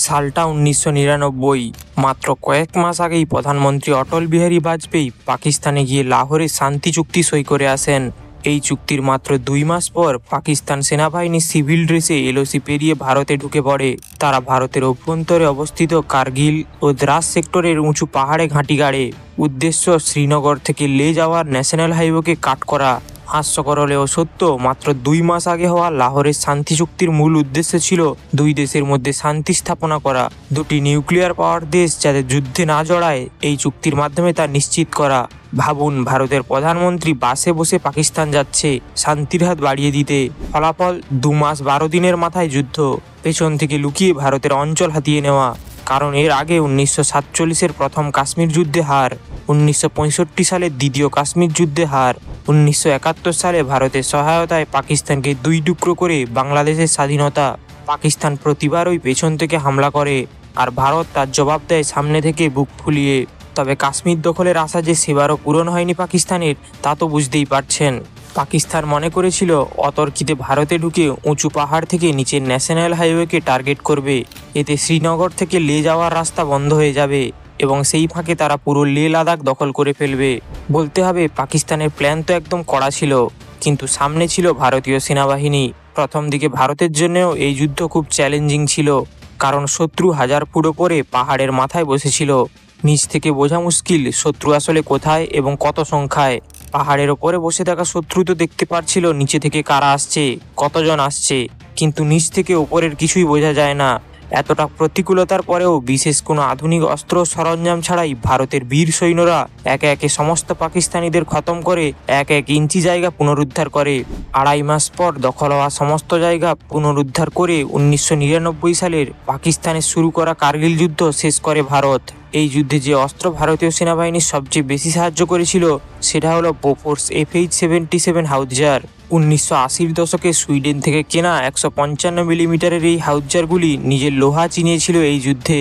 সালটা 1999। মাত্র কয়েক মাস আগেই প্রধানমন্ত্রী অটল বিহারী বাজপেয়ী পাকিস্তানে গিয়ে লাহোরে শান্তি চুক্তি সই করে আসেন। এই চুক্তির মাত্র 2 মাস পর পাকিস্তান সেনাবাহিনী সিভিল ড্রেসে এলওসি পেরিয়ে ভারতে ঢুকে পড়ে। তারা ভারতের অভ্যন্তরে অবস্থিত কার্গিল ও দ্রাস সেক্টরের উঁচু পাহাড়ে ঘাঁটি গাড়ে। উদ্দেশ্য শ্রীনগর থেকে লে যাওয়ার ন্যাশনাল হাইওয়েকে কাট করা। হাস্যকর হলেও সত্য, মাত্র 2 মাস আগে হওয়া লাহোরের শান্তি চুক্তির মূল উদ্দেশ্য ছিল দুই দেশের মধ্যে শান্তি স্থাপনা করা। দুটি নিউক্লিয়ার পাওয়ার দেশ যাতে যুদ্ধে না জড়ায়, এই চুক্তির মাধ্যমে তা নিশ্চিত করা। ভাবুন, ভারতের প্রধানমন্ত্রী বাসে বসে পাকিস্তান যাচ্ছে শান্তির হাত বাড়িয়ে দিতে। ফলাফল 2 মাস 12 দিনের মাথায় যুদ্ধ। পেছন থেকে লুকিয়ে ভারতের অঞ্চল হাতিয়ে নেওয়া। কারণ এর আগে 1947-এর প্রথম কাশ্মীর যুদ্ধে হার, 1965 সালের দ্বিতীয় কাশ্মীর যুদ্ধে হার, 1971 সালে ভারতের সহায়তায় পাকিস্তানকে 2 টুকরো করে বাংলাদেশের স্বাধীনতা। পাকিস্তান প্রতিবারই পেছন থেকে হামলা করে, আর ভারত তার জবাব দেয় সামনে থেকে বুক ফুলিয়ে। তবে কাশ্মীর দখলের আশা যে সেবারও পূরণ হয়নি পাকিস্তানের, তা তো বুঝতেই পারছেন। পাকিস্তান মনে করেছিল অতর্কিতে ভারতে ঢুকে উঁচু পাহাড় থেকে নিচের ন্যাশনাল হাইওয়েকে টার্গেট করবে। এতে শ্রীনগর থেকে লে যাওয়ার রাস্তা বন্ধ হয়ে যাবে এবং সেই ফাঁকে তারা পুরো লে লাদাখ দখল করে ফেলবে। বলতে হবে, পাকিস্তানের প্ল্যান তো একদম কড়া ছিল, কিন্তু সামনে ছিল ভারতীয় সেনাবাহিনী। প্রথম দিকে ভারতের জন্যও এই যুদ্ধ খুব চ্যালেঞ্জিং ছিল, কারণ শত্রু 1000 ফুট ওপরে পাহাড়ের মাথায় বসেছিল। নিচ থেকে বোঝা মুশকিল শত্রু আসলে কোথায় এবং কত সংখ্যায়। পাহাড়ের ওপরে বসে থাকা শত্রু তো দেখতে পারছিল নিচে থেকে কারা আসছে, কতজন আসছে, কিন্তু নিচ থেকে ওপরের কিছুই বোঝা যায় না। এতটা প্রতিকূলতার পরেও বিশেষ কোনো আধুনিক অস্ত্র সরঞ্জাম ছাড়াই ভারতের বীর সৈন্যরা একে একে সমস্ত পাকিস্তানিদের খতম করে 1 ইঞ্চি জায়গা পুনরুদ্ধার করে। 2.5 মাস পর দখল হওয়া সমস্ত জায়গা পুনরুদ্ধার করে 1999 সালের পাকিস্তানের শুরু করা কার্গিল যুদ্ধ শেষ করে ভারত। এই যুদ্ধে যে অস্ত্র ভারতীয় সেনাবাহিনীর সবচেয়ে বেশি সাহায্য করেছিল সেটা হলো বোফোর্স FH-77 হাউটজার। 1980-র দশকে সুইডেন থেকে কেনা 155 মিলিমিটারের এই হাউটজারগুলি নিজের লোহা চিনিয়েছিল এই যুদ্ধে।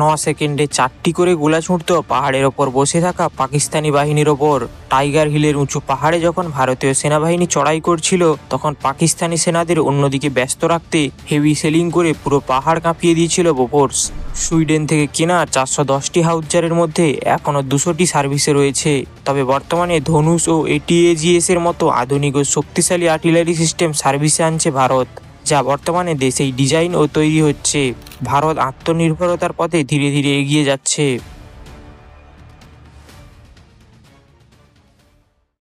9 সেকেন্ডে 4টি করে গোলা ছুঁড়ত পাহাড়ের ওপর বসে থাকা পাকিস্তানি বাহিনীর ওপর। টাইগার হিলের উঁচু পাহাড়ে যখন ভারতীয় সেনাবাহিনী চড়াই করছিল, তখন পাকিস্তানি সেনাদের অন্যদিকে ব্যস্ত রাখতে হেভি সেলিং করে পুরো পাহাড় কাঁপিয়ে দিয়েছিল বোফোর্স। সুইডেন থেকে কেনা 410টি হাউটজারের মধ্যে এখনও 200টি সার্ভিসে রয়েছে। তবে বর্তমানে ধনুষ ও ATAGS এর মতো আধুনিক ও শক্তিশালী আর্টিলারি সিস্টেম সার্ভিসে আনছে ভারত, যা বর্তমানে দেশেই ডিজাইন ও তৈরি হচ্ছে। ভারত আত্মনির্ভরতার পথে ধীরে ধীরে এগিয়ে যাচ্ছে।